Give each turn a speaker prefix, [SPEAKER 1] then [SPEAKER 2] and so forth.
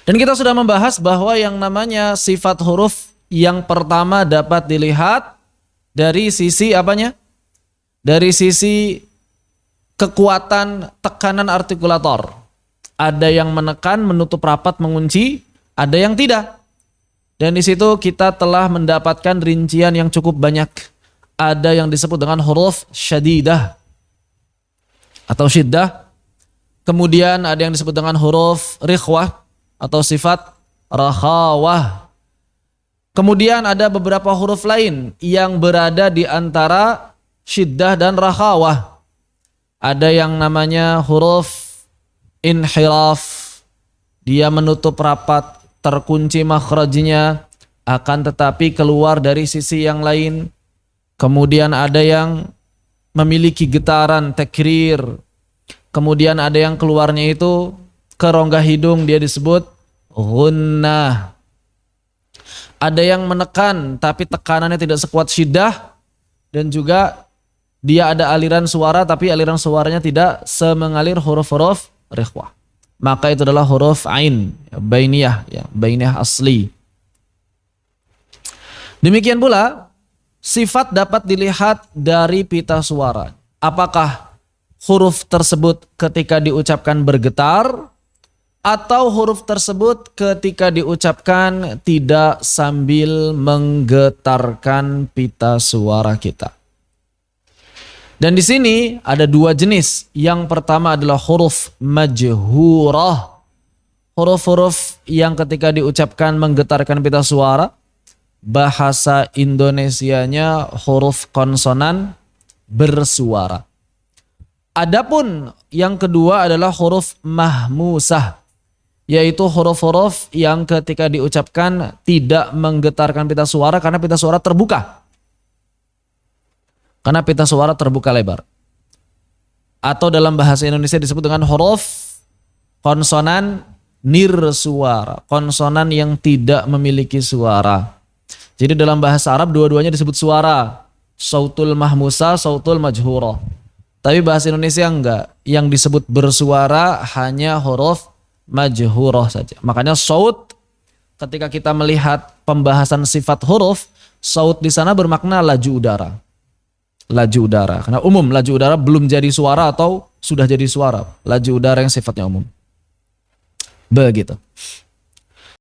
[SPEAKER 1] Dan kita sudah membahas bahwa yang namanya sifat huruf yang pertama dapat dilihat dari sisi apanya? Dari sisi kekuatan tekanan artikulator. Ada yang menekan, menutup rapat, mengunci, ada yang tidak. Dan di situ kita telah mendapatkan rincian yang cukup banyak. Ada yang disebut dengan huruf syadidah atau syiddah. Kemudian ada yang disebut dengan huruf rikhwah atau sifat rakhawah. Kemudian ada beberapa huruf lain yang berada di antara syiddah dan rakhawah. Ada yang namanya huruf inhiraf. Dia menutup rapat, terkunci makhrajnya, akan tetapi keluar dari sisi yang lain. Kemudian ada yang memiliki getaran takrir. Kemudian ada yang keluarnya itu ke rongga hidung, dia disebut ghunnah. Ada yang menekan tapi tekanannya tidak sekuat syiddah, dan juga dia ada aliran suara tapi aliran suaranya tidak semengalir huruf-huruf rikhwah. Maka itu adalah huruf ain, bainiyah, ya, bainiyah asli. Demikian pula sifat dapat dilihat dari pita suara. Apakah huruf tersebut ketika diucapkan bergetar atau huruf tersebut ketika diucapkan tidak sambil menggetarkan pita suara kita. Dan di sini ada dua jenis. Yang pertama adalah huruf majhurah. Huruf-huruf yang ketika diucapkan menggetarkan pita suara. Bahasa Indonesianya huruf konsonan bersuara. Adapun yang kedua adalah huruf mahmusah, yaitu huruf-huruf yang ketika diucapkan tidak menggetarkan pita suara karena pita suara terbuka. Karena pita suara terbuka lebar. Atau dalam bahasa Indonesia disebut dengan huruf konsonan nirsuara, konsonan yang tidak memiliki suara. Jadi dalam bahasa Arab dua-duanya disebut suara, sautul mahmusah, sautul majhurah. Tapi bahasa Indonesia enggak, yang disebut bersuara hanya huruf majhurah saja. Makanya saut, ketika kita melihat pembahasan sifat huruf, saut di sana bermakna laju udara. Laju udara, karena umum laju udara belum jadi suara atau sudah jadi suara. Laju udara yang sifatnya umum. Begitu.